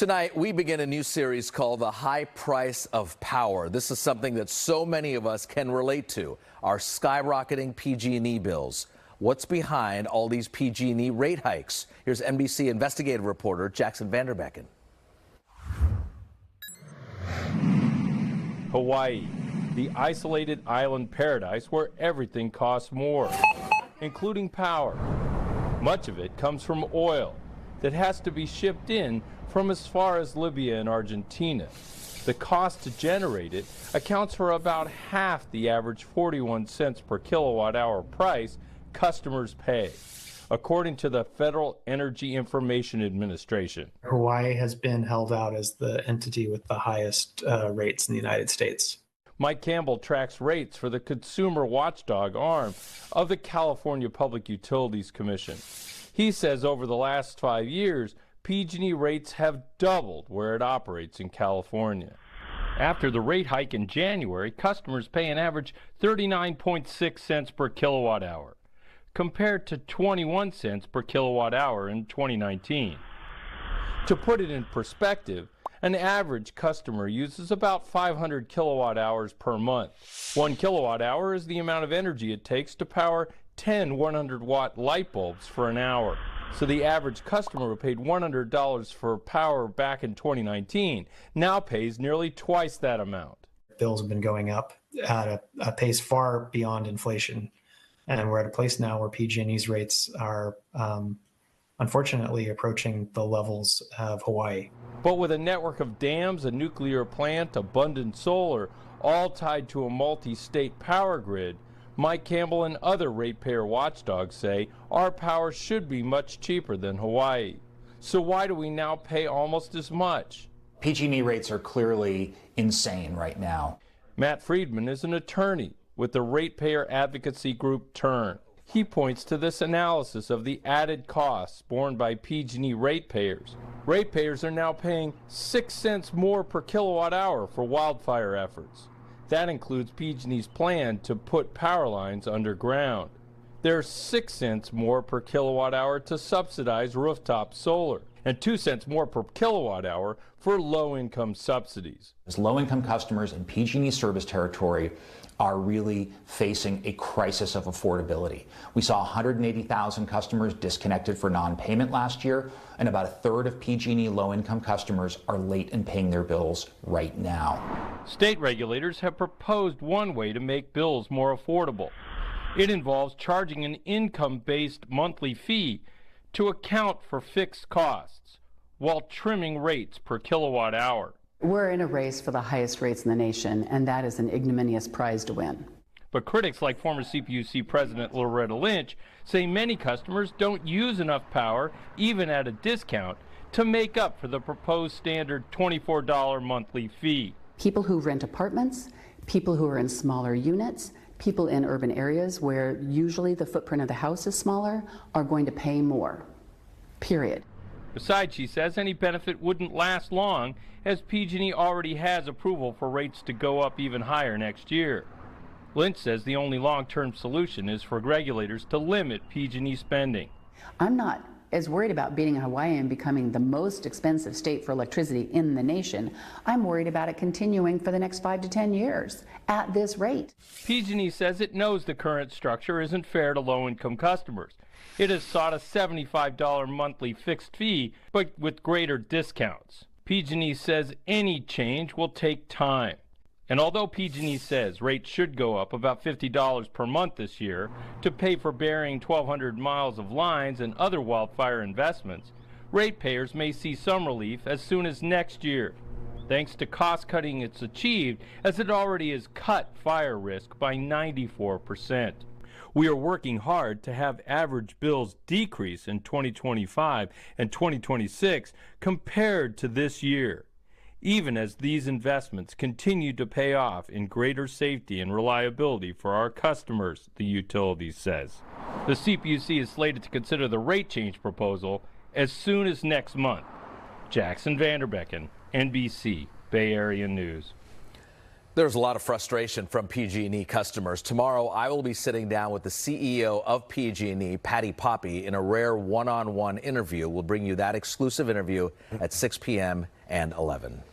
Tonight, we begin a new series called The High Price of Power. This is something that so many of us can relate to, our skyrocketing PG&E bills. What's behind all these PG&E rate hikes? Here's NBC investigative reporter Jaxon Van Derbeken. Hawaii, the isolated island paradise where everything costs more, including power. Much of it comes from oil that has to be shipped in from as far as Libya and Argentina. The cost to generate it accounts for about half the average 41 cents per kilowatt hour price customers pay, according to the Federal Energy Information Administration. Hawaii has been held out as the entity with the highest rates in the United States. Mike Campbell tracks rates for the consumer watchdog arm of the California Public Utilities Commission. He says over the last 5 years, PG&E rates have doubled where it operates in California. After the rate hike in January, customers pay an average 39.6 cents per kilowatt hour, compared to 21 cents per kilowatt hour in 2019. To put it in perspective, an average customer uses about 500 kilowatt hours per month. 1 kilowatt hour is the amount of energy it takes to power 10 100-watt light bulbs for an hour. So the average customer who paid $100 for power back in 2019 now pays nearly twice that amount. Bills have been going up at a pace far beyond inflation. And we're at a place now where PG&E's rates are unfortunately approaching the levels of Hawaii. But with a network of dams, a nuclear plant, abundant solar, all tied to a multi-state power grid, Mike Campbell and other ratepayer watchdogs say our power should be much cheaper than Hawaii. So why do we now pay almost as much? PG&E rates are clearly insane right now. Matt Friedman is an attorney with the ratepayer advocacy group TURN. He points to this analysis of the added costs borne by PG&E ratepayers. Ratepayers are now paying 6 cents more per kilowatt hour for wildfire efforts. That includes PG&E's plan to put power lines underground. There's 6 cents more per kilowatt hour to subsidize rooftop solar, and 2 cents more per kilowatt hour for low-income subsidies. As low-income customers in PG&E service territory are really facing a crisis of affordability. We saw 180,000 customers disconnected for non-payment last year, and about a third of PG&E low-income customers are late in paying their bills right now. State regulators have proposed one way to make bills more affordable. It involves charging an income-based monthly fee to account for fixed costs while trimming rates per kilowatt hour. We're in a race for the highest rates in the nation, and that is an ignominious prize to win. But critics like former CPUC President Loretta Lynch say many customers don't use enough power, even at a discount, to make up for the proposed standard $24 monthly fee. People who rent apartments, people who are in smaller units, people in urban areas where usually the footprint of the house is smaller are going to pay more, period. Besides, she says, any benefit wouldn't last long, as PG&E already has approval for rates to go up even higher next year. Lynch says the only long-term solution is for regulators to limit PG&E spending. I'm not as worried about being a Hawaiian becoming the most expensive state for electricity in the nation. I'm worried about it continuing for the next 5 to 10 years at this rate. PG&E says it knows the current structure isn't fair to low-income customers. It has sought a $75 monthly fixed fee, but with greater discounts. PG&E says any change will take time. And although PG&E says rates should go up about $50 per month this year to pay for burying 1,200 miles of lines and other wildfire investments, ratepayers may see some relief as soon as next year, thanks to cost cutting it's achieved, as it already has cut fire risk by 94%. We are working hard to have average bills decrease in 2025 and 2026 compared to this year, even as these investments continue to pay off in greater safety and reliability for our customers, the utility says. The CPUC is slated to consider the rate change proposal as soon as next month. Jaxon Van Derbeken, NBC, Bay Area News. There's a lot of frustration from PG&E customers. Tomorrow, I will be sitting down with the CEO of PG&E, Patty Poppe, in a rare one-on-one interview. We'll bring you that exclusive interview at 6 p.m. and 11.